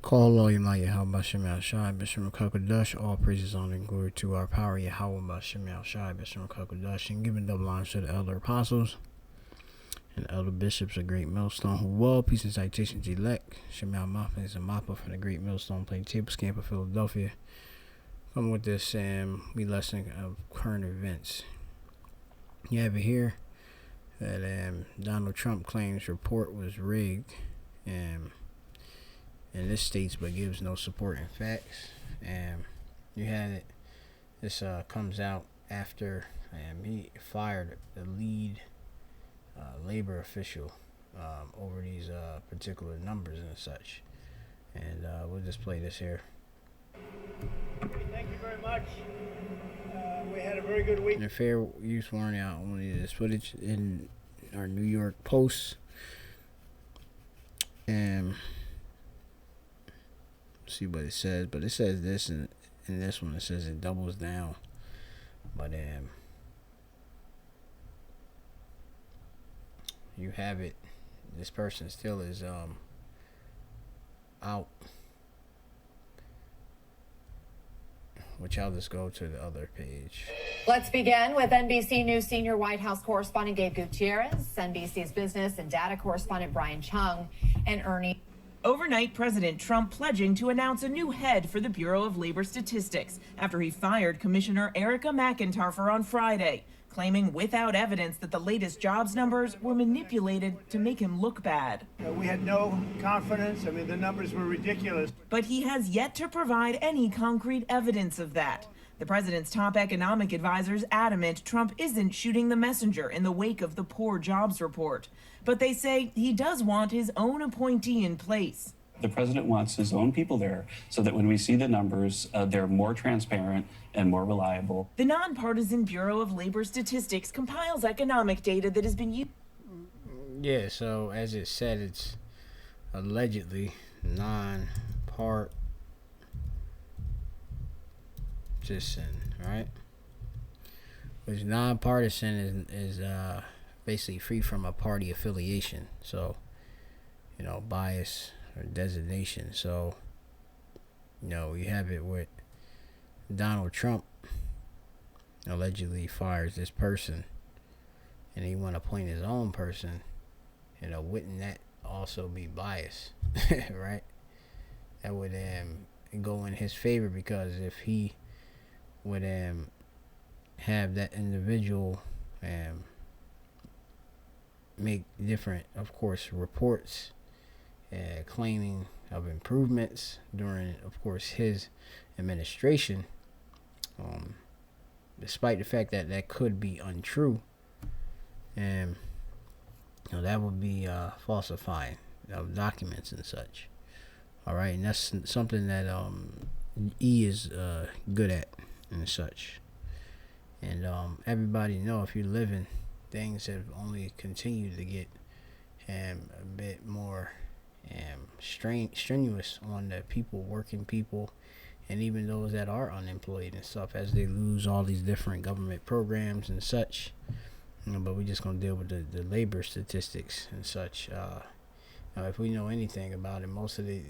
Call all Yahweh Bashem Al Shai, Bishim Kakodash, all praises, honor, and glory to our power, Yahweh Bashem Al Shai, Bishim Kakodash, and giving double honor to the elder apostles and elder bishops of Great Millstone, who well, peace and citations elect. Shemal Mappa is a Mappa from the Great Millstone Plaintables camp of Philadelphia. Come with this we lesson of current events. You have it here that Donald Trump claims report was rigged. And this states but gives no supporting facts. You had it. This comes out after he fired the lead labor official over these particular numbers and such. And we'll just play this here. Thank you very much. We had a very good week. And fair use warning out only this footage in our New York Post. See what it says, but it says this, and in this one it says it doubles down. But you have it. This person still is out. Which I'll just go to the other page. Let's begin with NBC News senior White House correspondent Gabe Gutierrez, NBC's business and data correspondent Brian Chung, and Ernie. Overnight, President Trump pledging to announce a new head for the Bureau of Labor Statistics after he fired Commissioner Erica McIntyre on Friday, claiming without evidence that the latest jobs numbers were manipulated to make him look bad. We had no confidence. I mean, the numbers were ridiculous. But he has yet to provide any concrete evidence of that. The president's top economic advisors adamant Trump isn't shooting the messenger in the wake of the poor jobs report. But they say he does want his own appointee in place. The president wants his own people there so that when we see the numbers, they're more transparent and more reliable. The nonpartisan Bureau of Labor Statistics compiles economic data that has been used. Yeah, so as it said, it's allegedly non-partisan, right? Which nonpartisan is basically free from a party affiliation. So, bias or designation. So, you have it with Donald Trump allegedly fires this person and he want to appoint his own person. Wouldn't that also be bias? Right? That would go in his favor, because if he would have that individual make different, of course, reports claiming of improvements during, of course, his administration, despite the fact that that could be untrue, and that would be falsifying of documents and such. All right, and that's something that E is good at and such. And everybody know, if you're living, things have only continued to get a bit more strenuous on the working people, and even those that are unemployed and stuff, as they lose all these different government programs and such. But we're just going to deal with the labor statistics and such. If we know anything about it, most of the,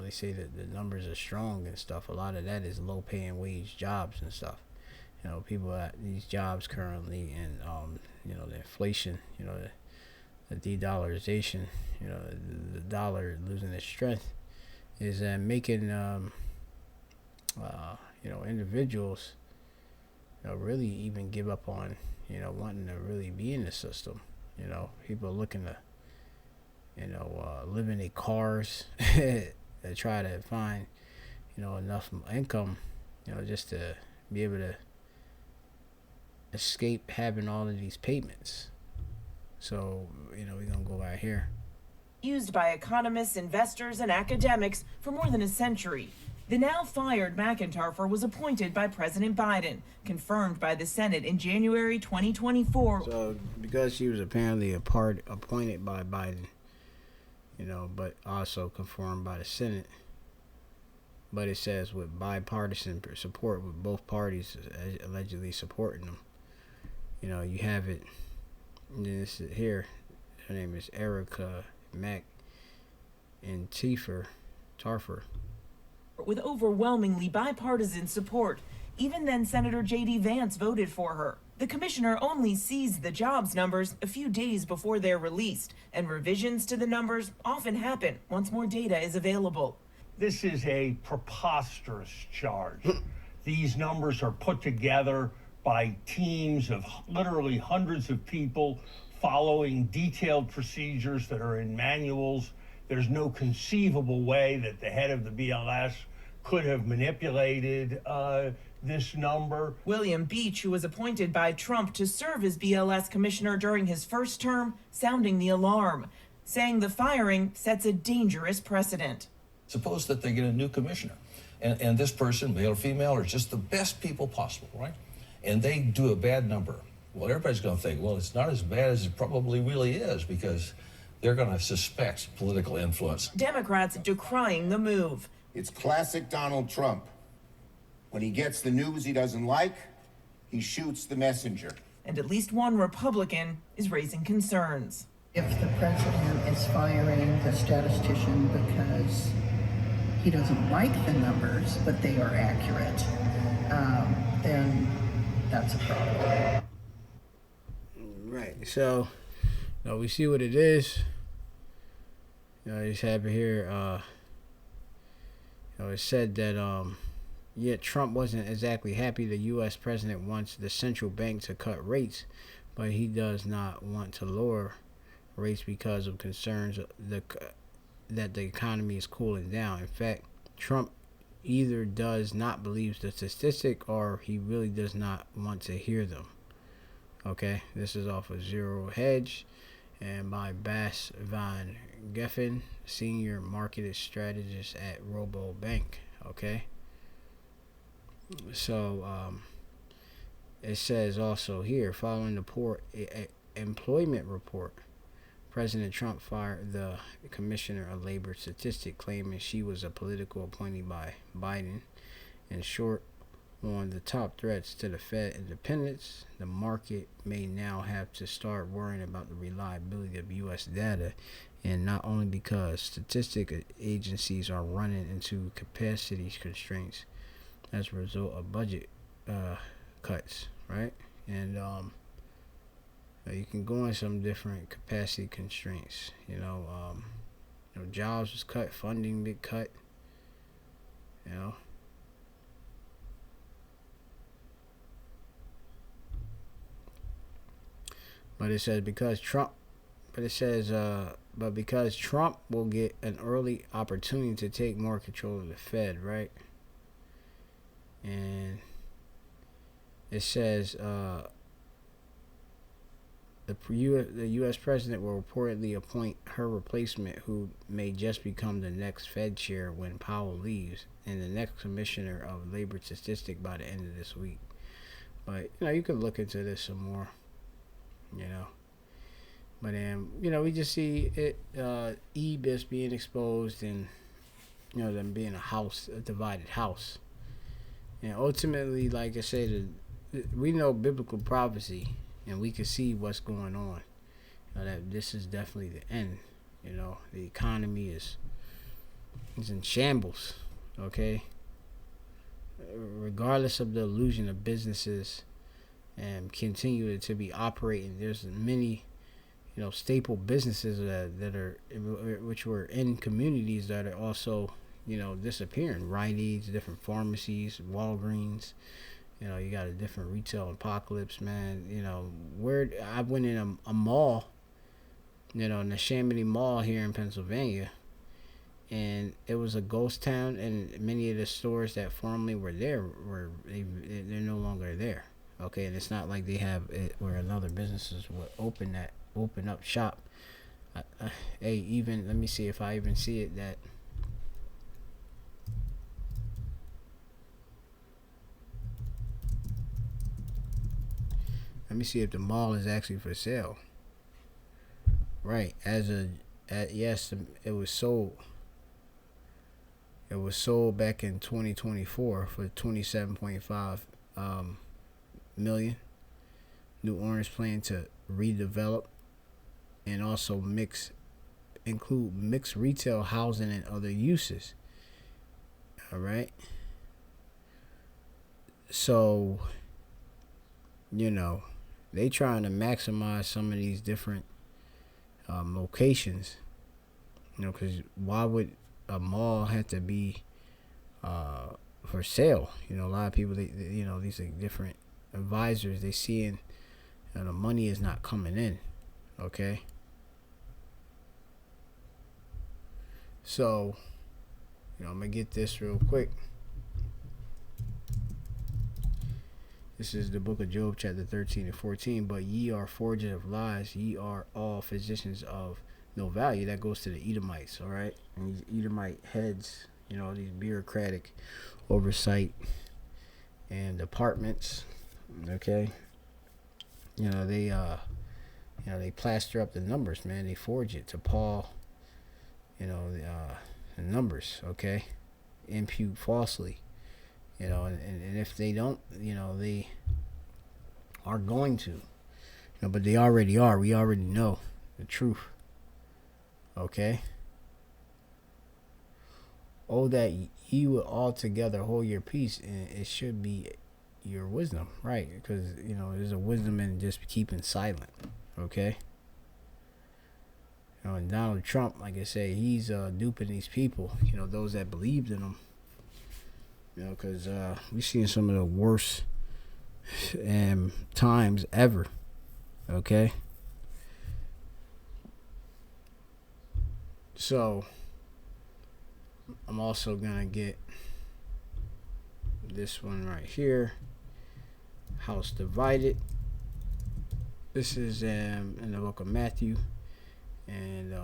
they say that the numbers are strong and stuff. A lot of that is low paying wage jobs and stuff. People at these jobs currently, and the inflation, the de-dollarization, the dollar losing its strength, is making individuals really even give up on wanting to really be in the system. People are looking to live in their cars to try to find enough income just to be able to escape having all of these payments. So we're gonna go right here. Used by economists, investors, and academics for more than a century. The now fired McIntyre was appointed by President Biden, confirmed by the Senate in January 2024. So because she was apparently appointed by Biden, but also confirmed by the Senate, but it says with bipartisan support, with both parties allegedly supporting them. You have it. And then this is here. Her name is Erica McIntyre, Tarfer. With overwhelmingly bipartisan support. Even then, Senator J.D. Vance voted for her. The commissioner only sees the jobs numbers a few days before they're released, and revisions to the numbers often happen once more data is available. This is a preposterous charge. These numbers are put together by teams of literally hundreds of people following detailed procedures that are in manuals. There's no conceivable way that the head of the BLS could have manipulated this number. William Beach, who was appointed by Trump to serve as BLS commissioner during his first term, sounding the alarm, saying the firing sets a dangerous precedent. Suppose that they get a new commissioner, and this person, male or female, are just the best people possible, right? And they do a bad number. Well, everybody's going to think, well, it's not as bad as it probably really is, because they're going to suspect political influence. Democrats decrying the move. It's classic Donald Trump. When he gets the news he doesn't like, he shoots the messenger. And at least one Republican is raising concerns. If the president is firing the statistician because he doesn't like the numbers, but they are accurate, then that's a problem. Right. So, we see what it is. Just have it here. It said that yet Trump wasn't exactly happy the U.S. president wants the central bank to cut rates, but he does not want to lower rates because of concerns that the economy is cooling down. In fact, Trump either does not believe the statistic or he really does not want to hear them. Okay, this is off of Zero Hedge and by Bas Van Geffen, senior market strategist at Robobank. Okay, so it says also here, following the poor employment report, President Trump fired the Commissioner of Labor Statistics, claiming she was a political appointee by Biden. In short, on the top threats to the Fed independence, the market may now have to start worrying about the reliability of U.S. data, and not only because statistic agencies are running into capacity constraints as a result of budget cuts, right? And you can go in some different capacity constraints. Jobs was cut, funding big cut. But it says because Trump will get an early opportunity to take more control of the Fed, right? And it says the U.S. president will reportedly appoint her replacement, who may just become the next Fed chair when Powell leaves, and the next commissioner of labor statistics by the end of this week. But you could look into this some more. But we just see it EBIS being exposed, and them being a divided house. And ultimately, like I said, we know biblical prophecy, and we can see what's going on. That this is definitely the end. The economy is in shambles. Okay. Regardless of the illusion of businesses and continue to be operating, there's many staple businesses that are which were in communities that are also disappearing. Rite Aids, different pharmacies, Walgreens. You got a different retail apocalypse, man. Where I went in a mall, in the Chamonix Mall here in Pennsylvania, and it was a ghost town, and many of the stores that formerly were there they're no longer there. Okay, and it's not like they have it where another businesses would open up shop. Even let me see if I even see it that. Let me see if the mall is actually for sale. Right, yes, it was sold. It was sold back in 2024 for 27.5 million. New owners plan to redevelop and also include mixed retail, housing, and other uses. All right. So, you know, they trying to maximize some of these different locations. You know, because why would a mall have to be for sale? You know, a lot of people, they you know, these are different advisors. They seeing, you know, the money is not coming in. Okay. So, you know, I'm gonna get this real quick. This is the book of Job, chapter 13 and 14. But ye are forgers of lies, ye are all physicians of no value. That goes to the Edomites, all right? And these Edomite heads, you know, these bureaucratic oversight and departments, okay? You know, they plaster up the numbers, man. They forge it to Paul, you know, the numbers, okay? Impute falsely. You know, and if they don't, you know, they are going to. You know, but they already are. We already know the truth. Okay? Oh, that ye would altogether hold your peace, and it should be your wisdom, right? Because, you know, there's a wisdom in just keeping silent. Okay? You know, and Donald Trump, like I say, he's duping these people, you know, those that believed in him. You know, because we've seen some of the worst times ever. Okay? So, I'm also going to get this one right here. House divided. This is in the book of Matthew. And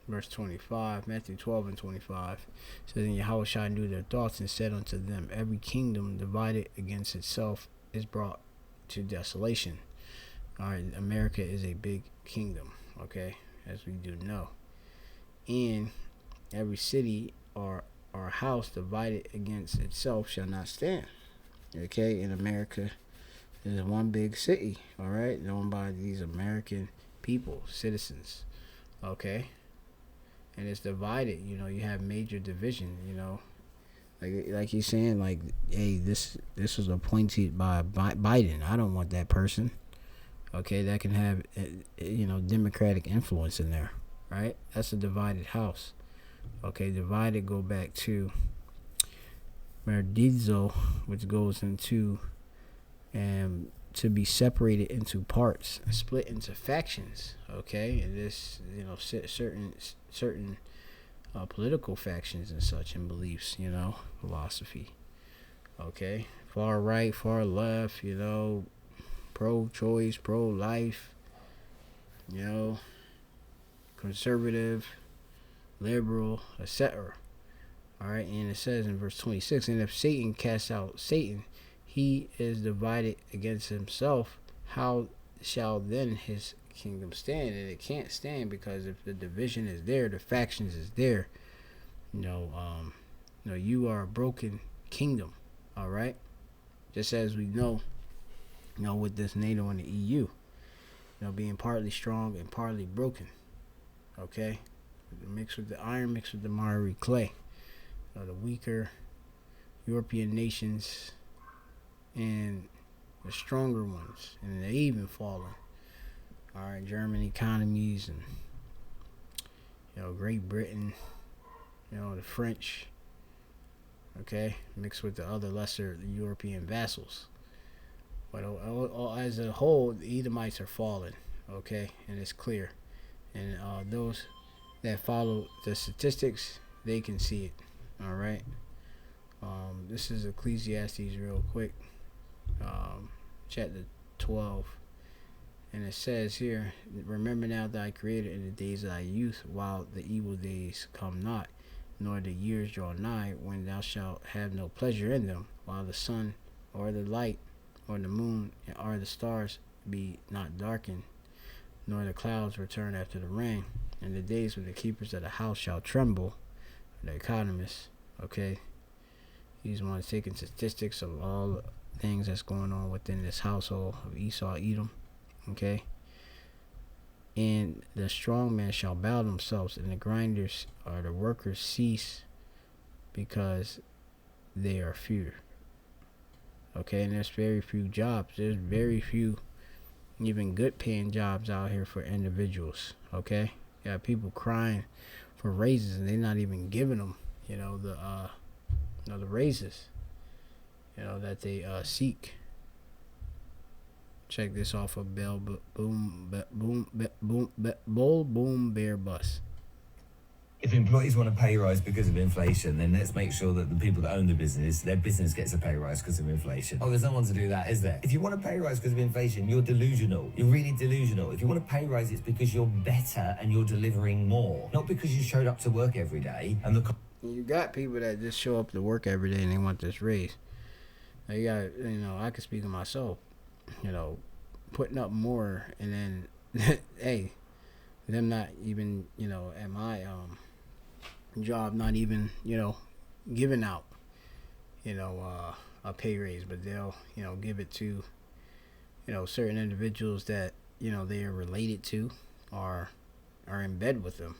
verse 25, Matthew 12 and 25 says, and Yahweh knew their thoughts and said unto them, every kingdom divided against itself is brought to desolation. All right, America is a big kingdom, okay, as we do know. And every city or house divided against itself shall not stand. Okay, in America is one big city, all right, known by these American people, citizens, okay. And it's divided, you know, you have major division, you know, like he's saying, like, hey, this was appointed by Biden. I don't want that person, okay, that can have, you know, Democratic influence in there, right? That's a divided house, okay. Divided go back to Merdizo, which goes into to be separated into parts, split into factions, okay. And this, you know, certain political factions and such, and beliefs, you know, philosophy, okay. Far right, far left, you know, pro-choice, pro-life, you know, conservative, liberal, etc. All right, and it says in verse 26, and if Satan casts out Satan, he is divided against himself. How shall then his kingdom stand? And it can't stand, because if the division is there, the factions is there, you know, you are a broken kingdom. All right, just as we know, you know, with this NATO and the EU, you know, being partly strong and partly broken. Okay, mixed with the iron, mixed with the miry clay. You know, the weaker European nations and the stronger ones, and they even fallen. All right, German economies, and, you know, Great Britain, you know, the French, okay, mixed with the other lesser European vassals. But as a whole, the Edomites are fallen, okay, and it's clear. And those that follow the statistics, they can see it. All right. This is Ecclesiastes real quick. Chapter 12, and it says here, remember now thy creator in the days of thy youth, while the evil days come not, nor the years draw nigh, when thou shalt have no pleasure in them, while the sun or the light or the moon or the stars be not darkened, nor the clouds return after the rain, and the days when the keepers of the house shall tremble. The economists, okay, he's one taking statistics of all the things that's going on within this household of Esau, Edom, okay. And the strong man shall bow themselves, and the grinders or the workers cease because they are few. Okay, and there's very few jobs. There's very few even good paying jobs out here for individuals. Okay, you got people crying for raises and they're not even giving them, the raises, that they seek. Check this off of Bell Boom Bear Bus. If employees want a pay rise because of inflation, then let's make sure that the people that own the business, their business gets a pay rise because of inflation. Oh, there's no one to do that, is there? If you want a pay rise because of inflation, you're delusional. You're really delusional. If you want a pay rise, it's because you're better and you're delivering more, not because you showed up to work every day and the... You got people that just show up to work every day and they want this raise. Now you got, I can speak of myself, putting up more and then, hey, them not even, at my job, not even, giving out, a pay raise, but they'll, give it to, certain individuals that, they are related to or are in bed with them,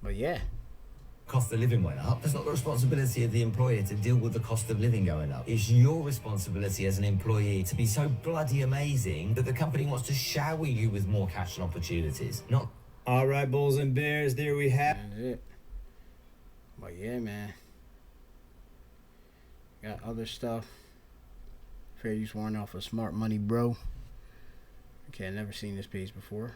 But yeah. Cost of living went up. It's not the responsibility of the employer to deal with the cost of living going up. It's your responsibility as an employee to be so bloody amazing that the company wants to shower you with more cash and opportunities. Not... All right, Bulls and Bears, there we have it. But yeah, man. Got other stuff. Fair use warrant off of Smart Money Bro. Okay, I've never seen this page before.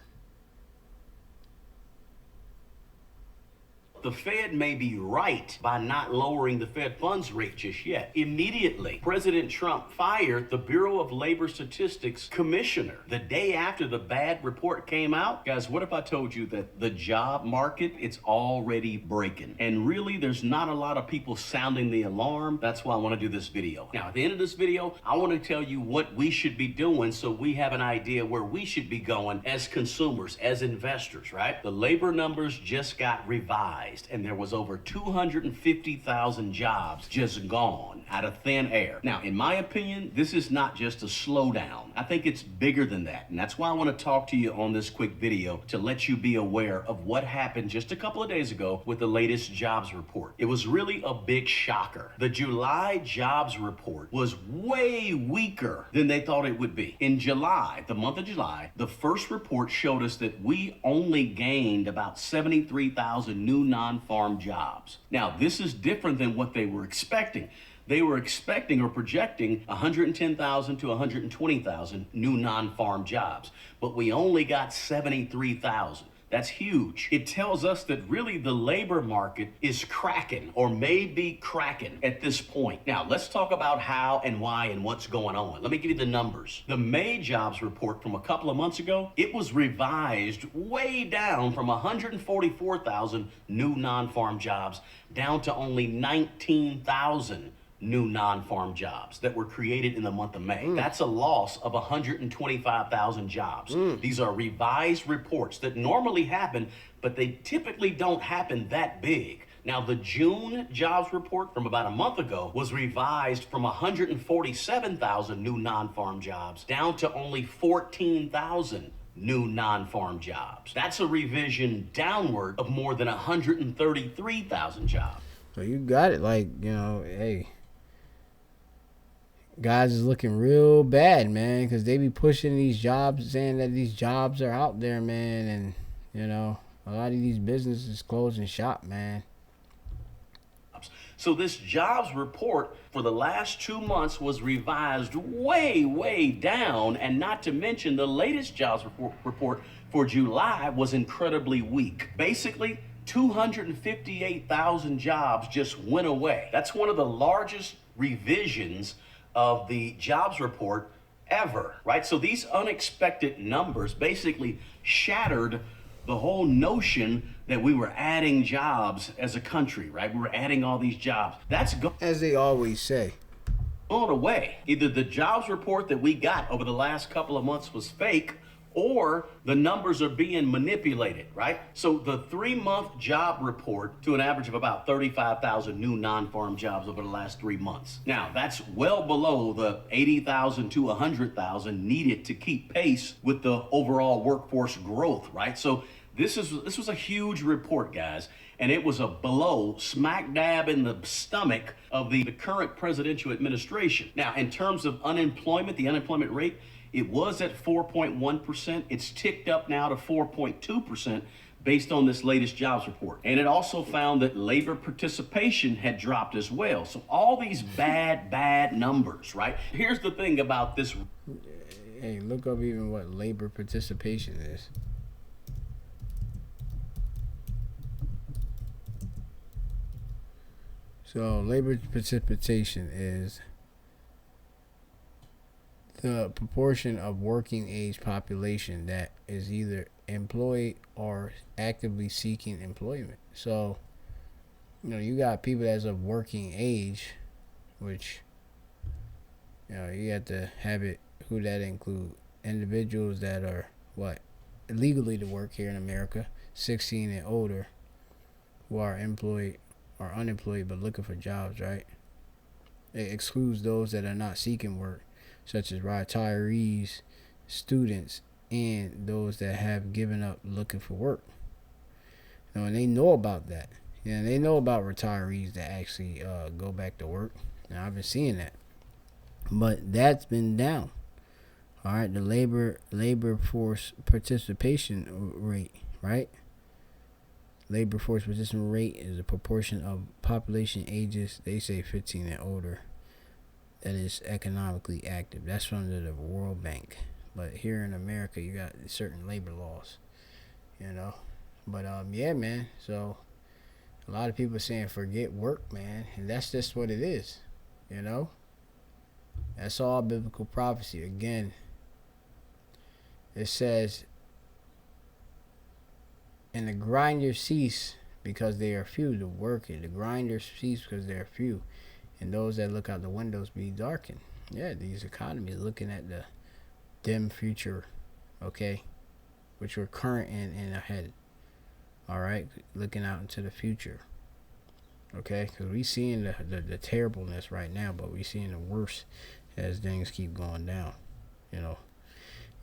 The Fed may be right by not lowering the Fed funds rate just yet. Immediately, President Trump fired the Bureau of Labor Statistics commissioner the day after the bad report came out. Guys, what if I told you that the job market, it's already breaking? And really, there's not a lot of people sounding the alarm. That's why I want to do this video. Now, at the end of this video, I want to tell you what we should be doing so we have an idea where we should be going as consumers, as investors, right? The labor numbers just got revised, and there was over 250,000 jobs just gone out of thin air. Now, in my opinion, this is not just a slowdown. I think it's bigger than that, and that's why I want to talk to you on this quick video to let you be aware of what happened just a couple of days ago with the latest jobs report. It was really a big shocker. The July jobs report was way weaker than they thought it would be. In July, the month of July, the first report showed us that we only gained about 73,000 new non-farm jobs. Now, this is different than what they were expecting. They were expecting or projecting 110,000 to 120,000 new non-farm jobs, but we only got 73,000. That's huge. It tells us that really the labor market is cracking or may be cracking at this point. Now, let's talk about how and why and what's going on. Let me give you the numbers. The May jobs report from a couple of months ago, it was revised way down from 144,000 new non-farm jobs down to only 19,000 new non-farm jobs that were created in the month of May. That's a loss of 125,000 jobs. These are revised reports that normally happen, but they typically don't happen that big. Now, the June jobs report from about a month ago was revised from 147,000 new non-farm jobs down to only 14,000 new non-farm jobs. That's a revision downward of more than 133,000 jobs. So you got it, hey, guys is looking real bad, man, because they be pushing these jobs, saying that these jobs are out there, man, and a lot of these businesses closing shop, man. So this jobs report for the last 2 months was revised way, way down, and not to mention the latest jobs report for July was incredibly weak. Basically, 258,000 jobs just went away. That's one of the largest revisions of the jobs report ever, right? So these unexpected numbers basically shattered the whole notion that we were adding jobs as a country, right? We were adding all these jobs. That's as they always say, going away. Either the jobs report that we got over the last couple of months was fake, or the numbers are being manipulated, right? So the 3-month job report to an average of about 35,000 new non-farm jobs over the last 3 months. Now, that's well below the 80,000 to 100,000 needed to keep pace with the overall workforce growth, right? So This was a huge report, guys, and it was a blow smack dab in the stomach of the current presidential administration. Now, in terms of unemployment, the unemployment rate, it was at 4.1%. It's ticked up now to 4.2% based on this latest jobs report. And it also found that labor participation had dropped as well. So all these bad numbers, right? Here's the thing about this. Hey, look up even what labor participation is. So labor participation is the proportion of working age population that is either employed or actively seeking employment. So, you know, you got people that's of working age, which, you know, you have to have it, who that include individuals that are illegally to work here in America, 16 and older, who are employed or unemployed but looking for jobs, right? It excludes those that are not seeking work, such as retirees, students, and those that have given up looking for work. You know, and they know about that. Yeah, they know about retirees that actually go back to work. Now, I've been seeing that, but that's been down. All right, the labor force participation rate, right? Labor force participation rate is a proportion of population ages, they say 15 and older, that is economically active. That's from the World Bank. But here in America, you got certain labor laws, you know. But yeah, man. So a lot of people are saying forget work, man, and that's just what it is, you know. That's all biblical prophecy. Again, it says, and the grinders cease because they are few. The worker, the grinders cease because they are few, and those that look out the windows be darkened. Yeah, these economies looking at the dim future, okay, which we're current and ahead. All right, looking out into the future, okay, because we seeing the terribleness right now, but we seeing the worst as things keep going down, you know.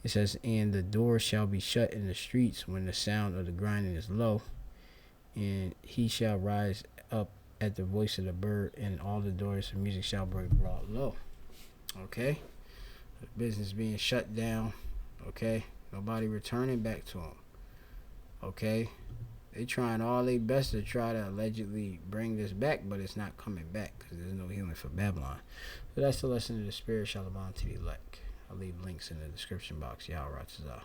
It says, and the doors shall be shut in the streets when the sound of the grinding is low, and he shall rise up at the voice of the bird, and all the doors of music shall be brought low. Okay, the business being shut down. Okay, nobody returning back to them. Okay, they trying all their best to try to allegedly bring this back, but it's not coming back because there's no healing for Babylon. So that's the lesson of the Spirit. Shalom to the elect. I'll leave links in the description box. Y'all, Ratzah.